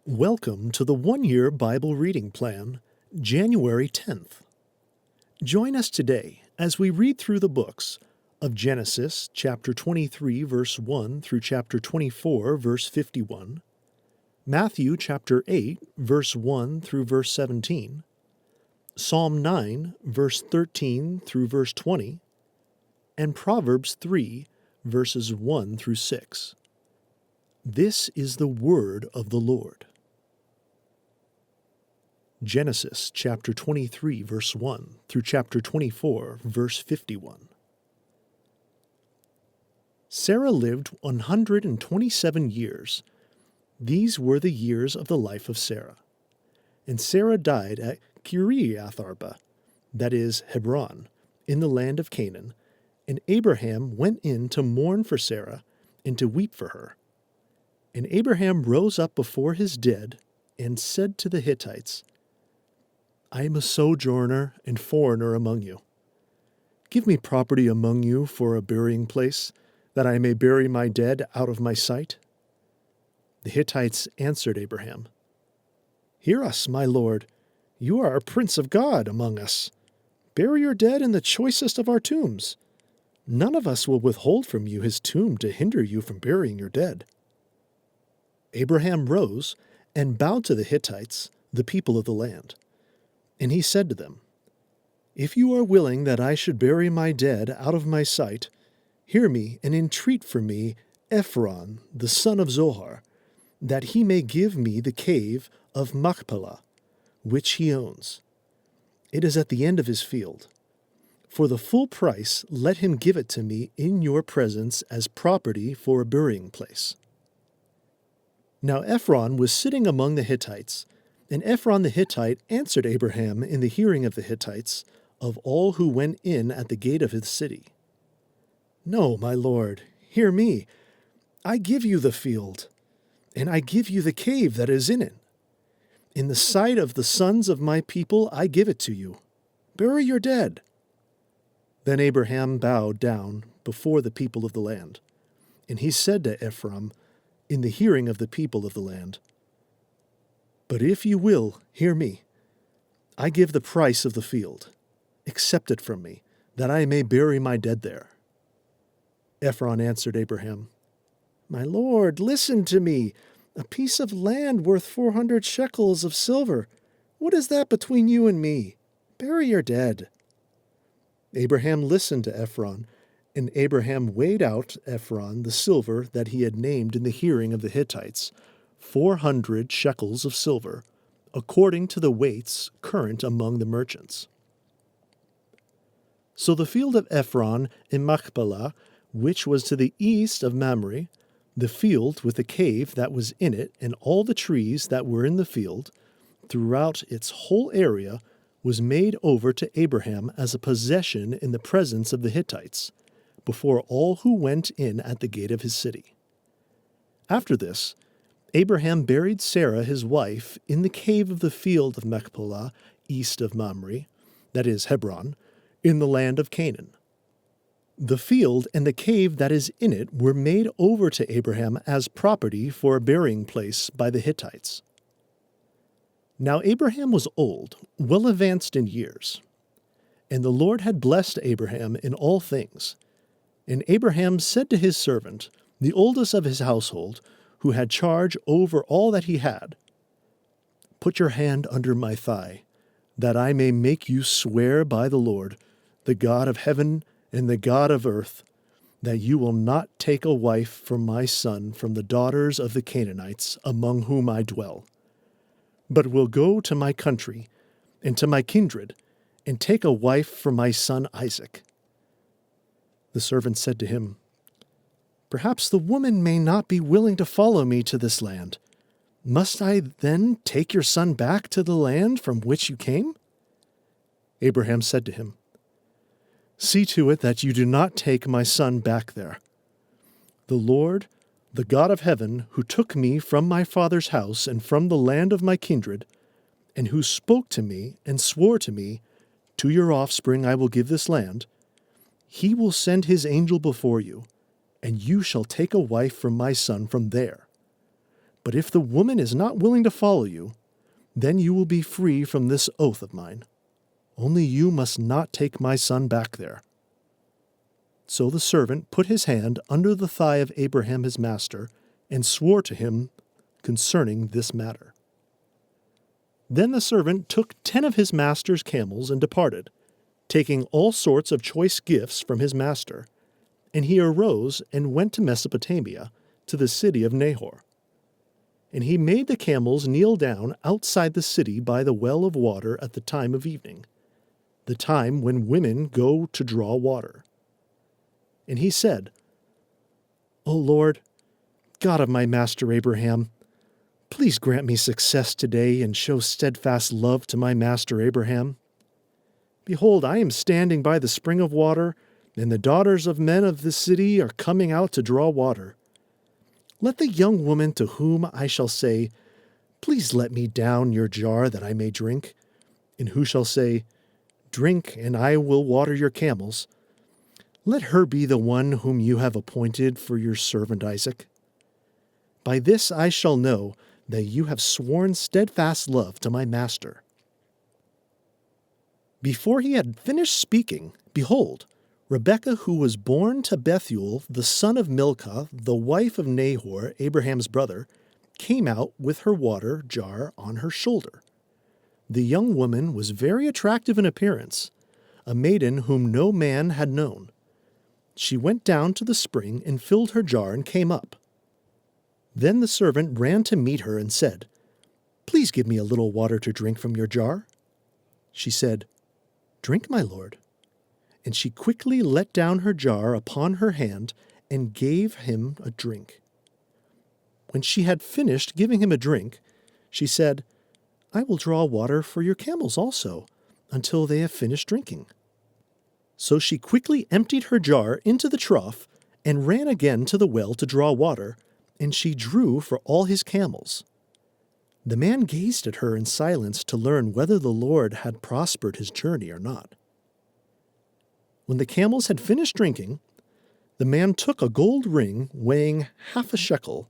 Welcome to the one-year Bible reading plan, January 10th. Join us today as we read through the books of Genesis chapter 23 verse 1 through chapter 24 verse 51, Matthew chapter 8 verse 1 through verse 17, Psalm 9 verse 13 through verse 20, and Proverbs 3 verses 1 through 6. This is the word of the Lord. Genesis chapter 23 verse 1 through chapter 24 verse 51. Sarah lived 127 years. These were the years of the life of Sarah. And Sarah died at Kiriath-arba, that is, Hebron, in the land of Canaan, and Abraham went in to mourn for Sarah and to weep for her. And Abraham rose up before his dead and said to the Hittites, I am a sojourner and foreigner among you. Give me property among you for a burying place, that I may bury my dead out of my sight. The Hittites answered Abraham, Hear us, my lord. You are a prince of God among us. Bury your dead in the choicest of our tombs. None of us will withhold from you his tomb to hinder you from burying your dead. Abraham rose and bowed to the Hittites, the people of the land. And he said to them, If you are willing that I should bury my dead out of my sight, hear me and entreat for me Ephron, the son of Zohar, that he may give me the cave of Machpelah, which he owns. It is at the end of his field. For the full price let him give it to me in your presence as property for a burying place. Now Ephron was sitting among the Hittites, and Ephron the Hittite answered Abraham in the hearing of the Hittites, of all who went in at the gate of his city. No, my lord, hear me. I give you the field, and I give you the cave that is in it. In the sight of the sons of my people I give it to you. Bury your dead. Then Abraham bowed down before the people of the land, and he said to Ephron, in the hearing of the people of the land, But if you will, hear me. I give the price of the field. Accept it from me, that I may bury my dead there. Ephron answered Abraham, My lord, listen to me. A piece of land worth 400 shekels of silver. What is that between you and me? Bury your dead. Abraham listened to Ephron, and Abraham weighed out Ephron the silver that he had named in the hearing of the Hittites, 400 shekels of silver, according to the weights current among the merchants. So the field of Ephron in Machpelah, which was to the east of Mamre, the field with the cave that was in it, and all the trees that were in the field, throughout its whole area, was made over to Abraham as a possession in the presence of the Hittites, before all who went in at the gate of his city. After this, Abraham buried Sarah his wife in the cave of the field of Machpelah, east of Mamre, that is Hebron, in the land of Canaan. The field and the cave that is in it were made over to Abraham as property for a burying place by the Hittites. Now Abraham was old, well advanced in years, and the Lord had blessed Abraham in all things. And Abraham said to his servant, the oldest of his household, who had charge over all that he had, Put your hand under my thigh, that I may make you swear by the Lord, the God of heaven and the God of earth, that you will not take a wife for my son from the daughters of the Canaanites among whom I dwell, but will go to my country and to my kindred, and take a wife for my son Isaac. The servant said to him, Perhaps the woman may not be willing to follow me to this land. Must I then take your son back to the land from which you came? Abraham said to him, See to it that you do not take my son back there. The Lord, the God of heaven, who took me from my father's house and from the land of my kindred, and who spoke to me and swore to me, To your offspring I will give this land, he will send his angel before you, and you shall take a wife for my son from there. But if the woman is not willing to follow you, then you will be free from this oath of mine. Only you must not take my son back there." So the servant put his hand under the thigh of Abraham his master, and swore to him concerning this matter. Then the servant took 10 of his master's camels and departed, taking all sorts of choice gifts from his master. And he arose and went to Mesopotamia, to the city of Nahor. And he made the camels kneel down outside the city by the well of water at the time of evening, the time when women go to draw water. And he said, "O Lord, God of my master Abraham, please grant me success today and show steadfast love to my master Abraham. Behold, I am standing by the spring of water, and the daughters of men of the city are coming out to draw water. Let the young woman to whom I shall say, 'Please let me down your jar that I may drink,' and who shall say, 'Drink, and I will water your camels,' let her be the one whom you have appointed for your servant Isaac. By this I shall know that you have sworn steadfast love to my master." Before he had finished speaking, behold, Rebekah, who was born to Bethuel, the son of Milcah, the wife of Nahor, Abraham's brother, came out with her water jar on her shoulder. The young woman was very attractive in appearance, a maiden whom no man had known. She went down to the spring and filled her jar and came up. Then the servant ran to meet her and said, "Please give me a little water to drink from your jar." She said, "Drink, my lord." And she quickly let down her jar upon her hand and gave him a drink. When she had finished giving him a drink, she said, "I will draw water for your camels also, until they have finished drinking." So she quickly emptied her jar into the trough and ran again to the well to draw water, and she drew for all his camels. The man gazed at her in silence to learn whether the Lord had prospered his journey or not. When the camels had finished drinking, the man took a gold ring weighing 1/2 shekel,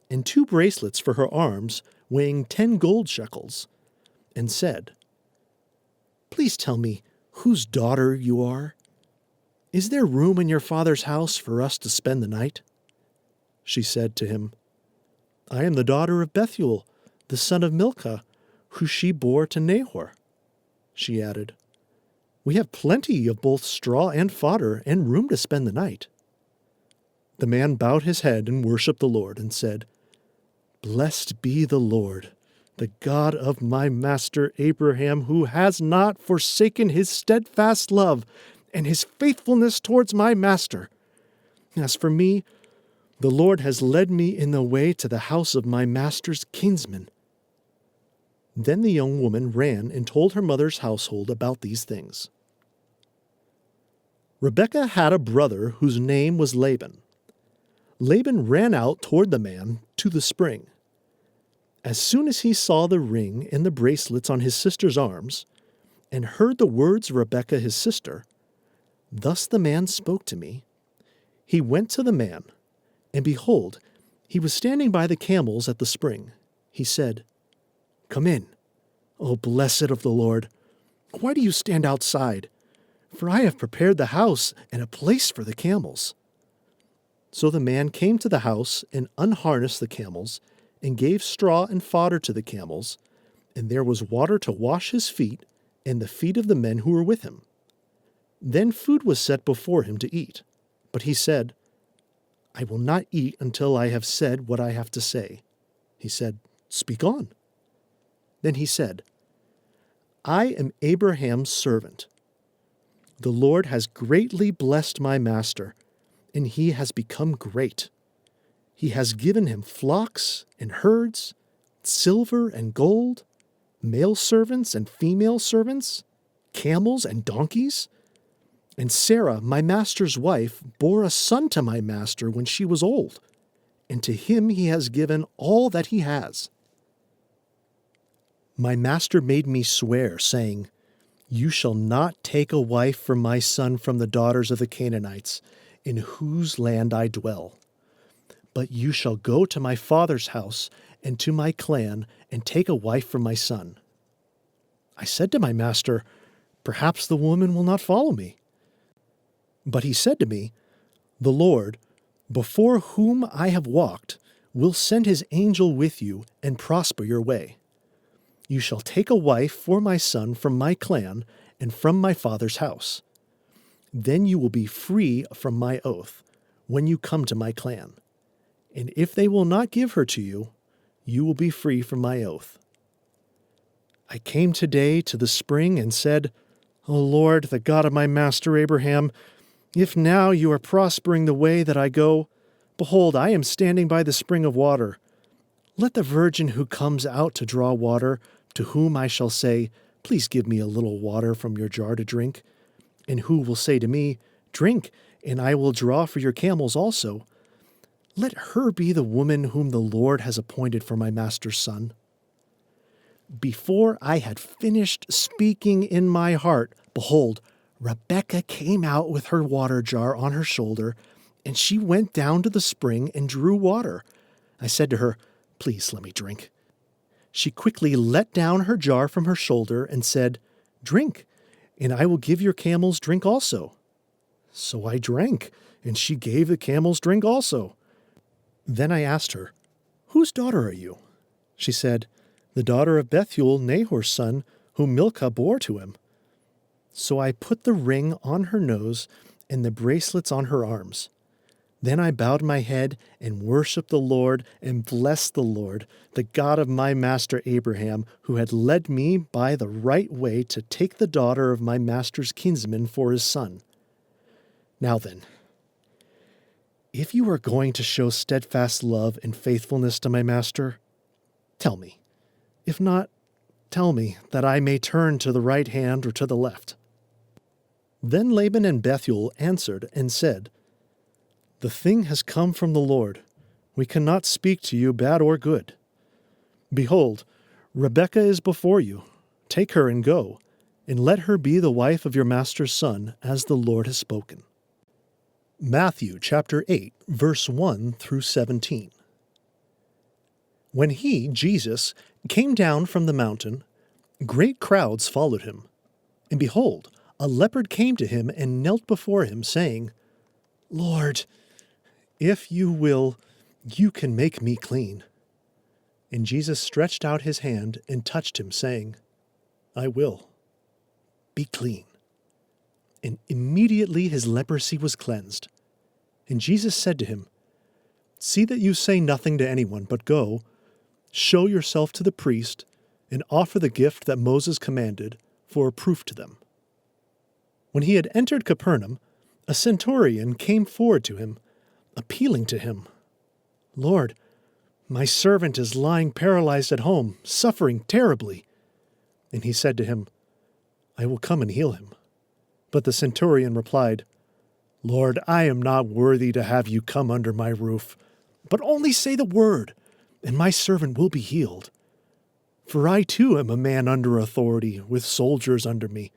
and 2 bracelets for her arms weighing 10 gold shekels, and said, "Please tell me whose daughter you are. Is there room in your father's house for us to spend the night?" She said to him, "I am the daughter of Bethuel, the son of Milcah, who she bore to Nahor." She added, "We have plenty of both straw and fodder and room to spend the night." The man bowed his head and worshipped the Lord and said, "Blessed be the Lord, the God of my master Abraham, who has not forsaken his steadfast love and his faithfulness towards my master. As for me, the Lord has led me in the way to the house of my master's kinsman." Then the young woman ran and told her mother's household about these things. Rebekah had a brother whose name was Laban. Laban ran out toward the man to the spring. As soon as he saw the ring and the bracelets on his sister's arms, and heard the words of Rebekah his sister, "Thus the man spoke to me," he went to the man, and behold, he was standing by the camels at the spring. He said, "Come in, O blessed of the Lord. Why do you stand outside? For I have prepared the house and a place for the camels." So the man came to the house and unharnessed the camels, and gave straw and fodder to the camels, and there was water to wash his feet and the feet of the men who were with him. Then food was set before him to eat. But he said, "I will not eat until I have said what I have to say." He said, "Speak on." Then he said, "I am Abraham's servant. The Lord has greatly blessed my master, and he has become great. He has given him flocks and herds, silver and gold, male servants and female servants, camels and donkeys. And Sarah, my master's wife, bore a son to my master when she was old, and to him he has given all that he has. My master made me swear, saying, 'You shall not take a wife for my son from the daughters of the Canaanites, in whose land I dwell. But you shall go to my father's house and to my clan, and take a wife for my son." I said to my master, "Perhaps the woman will not follow me." But he said to me, "The Lord, before whom I have walked, will send his angel with you and prosper your way. You shall take a wife for my son from my clan and from my father's house. Then you will be free from my oath when you come to my clan. And if they will not give her to you, you will be free from my oath." I came today to the spring and said, "O Lord, the God of my master Abraham, if now you are prospering the way that I go, behold, I am standing by the spring of water. Let the virgin who comes out to draw water, to whom I shall say, 'Please give me a little water from your jar to drink,' and who will say to me, 'Drink, and I will draw for your camels also,' let her be the woman whom the Lord has appointed for my master's son." Before I had finished speaking in my heart, behold, Rebekah came out with her water jar on her shoulder, and she went down to the spring and drew water. I said to her, "Please let me drink." She quickly let down her jar from her shoulder and said, "Drink, and I will give your camels drink also." So I drank, and she gave the camels drink also. Then I asked her, "Whose daughter are you?" She said, "The daughter of Bethuel, Nahor's son, whom Milcah bore to him." So I put the ring on her nose and the bracelets on her arms. Then I bowed my head and worshipped the Lord and blessed the Lord, the God of my master Abraham, who had led me by the right way to take the daughter of my master's kinsman for his son. Now then, if you are going to show steadfast love and faithfulness to my master, tell me. If not, tell me, that I may turn to the right hand or to the left." Then Laban and Bethuel answered and said, "The thing has come from the Lord. We cannot speak to you bad or good. Behold, Rebekah is before you. Take her and go, and let her be the wife of your master's son, as the Lord has spoken." Matthew chapter 8, verse 1 through 17. When he, Jesus, came down from the mountain, great crowds followed him. And behold, a leopard came to him and knelt before him, saying, "Lord, if you will, you can make me clean." And Jesus stretched out his hand and touched him, saying, "I will. Be clean." And immediately his leprosy was cleansed. And Jesus said to him, "See that you say nothing to anyone, but go, show yourself to the priest, and offer the gift that Moses commanded for a proof to them." When he had entered Capernaum, a centurion came forward to him, appealing to him, "Lord, my servant is lying paralyzed at home, suffering terribly." And he said to him, "I will come and heal him." But the centurion replied, "Lord, I am not worthy to have you come under my roof, but only say the word, and my servant will be healed. For I too am a man under authority, with soldiers under me.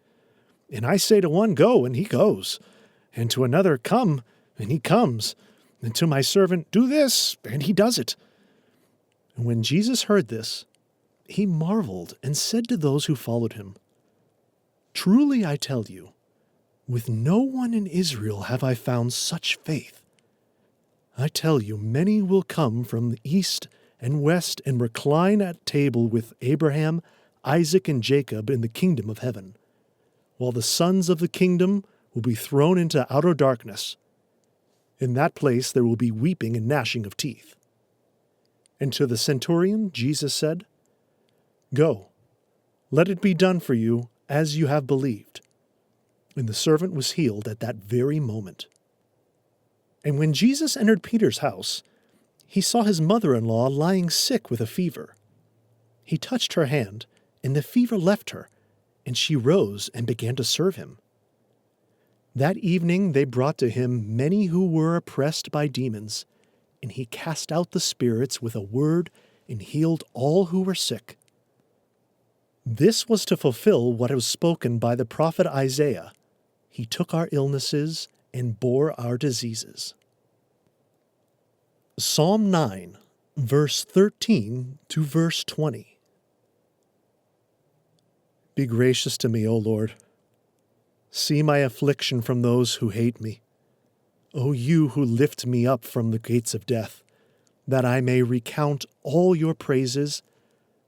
And I say to one, 'Go,' and he goes, and to another, 'Come,' and he comes, and to my servant, 'Do this,' and he does it." And when Jesus heard this, he marveled and said to those who followed him, "Truly I tell you, with no one in Israel have I found such faith. I tell you, many will come from the east and west and recline at table with Abraham, Isaac, and Jacob in the kingdom of heaven, while the sons of the kingdom will be thrown into outer darkness. In that place there will be weeping and gnashing of teeth." And to the centurion Jesus said, "Go, let it be done for you as you have believed." And the servant was healed at that very moment. And when Jesus entered Peter's house, he saw his mother-in-law lying sick with a fever. He touched her hand, and the fever left her, and she rose and began to serve him. That evening they brought to him many who were oppressed by demons, and he cast out the spirits with a word and healed all who were sick. This was to fulfill what was spoken by the prophet Isaiah. He took our illnesses and bore our diseases. Psalm 9, verse 13 to verse 20. Be gracious to me, O Lord. See my affliction from those who hate me. O you who lift me up from the gates of death, that I may recount all your praises,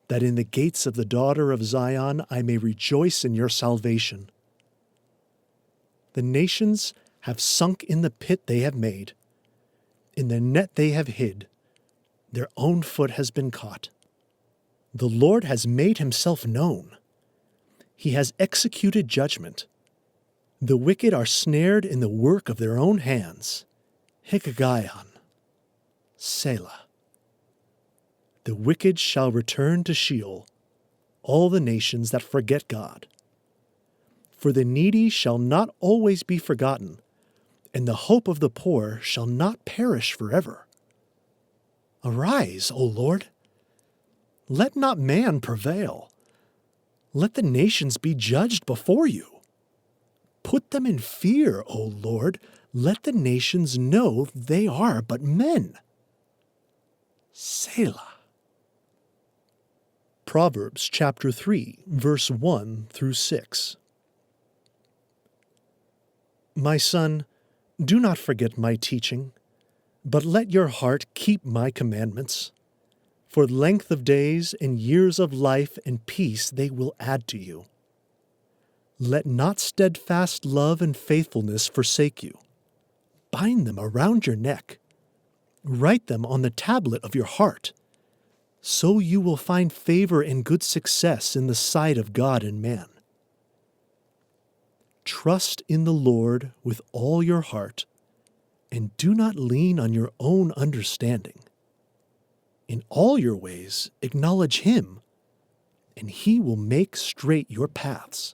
that in the gates of the daughter of Zion I may rejoice in your salvation. The nations have sunk in the pit they have made. In the net they have hid, their own foot has been caught. The Lord has made himself known. He has executed judgment. The wicked are snared in the work of their own hands. Hikagayon. Selah. The wicked shall return to Sheol, all the nations that forget God. For the needy shall not always be forgotten, and the hope of the poor shall not perish forever. Arise, O Lord. Let not man prevail. Let the nations be judged before you. Put them in fear, O Lord. Let the nations know they are but men. Selah. Proverbs chapter 3, verse 1 through 6. My son, do not forget my teaching, but let your heart keep my commandments. For length of days and years of life and peace they will add to you. Let not steadfast love and faithfulness forsake you. Bind them around your neck. Write them on the tablet of your heart. So you will find favor and good success in the sight of God and man. Trust in the Lord with all your heart, and do not lean on your own understanding. In all your ways acknowledge him, and he will make straight your paths.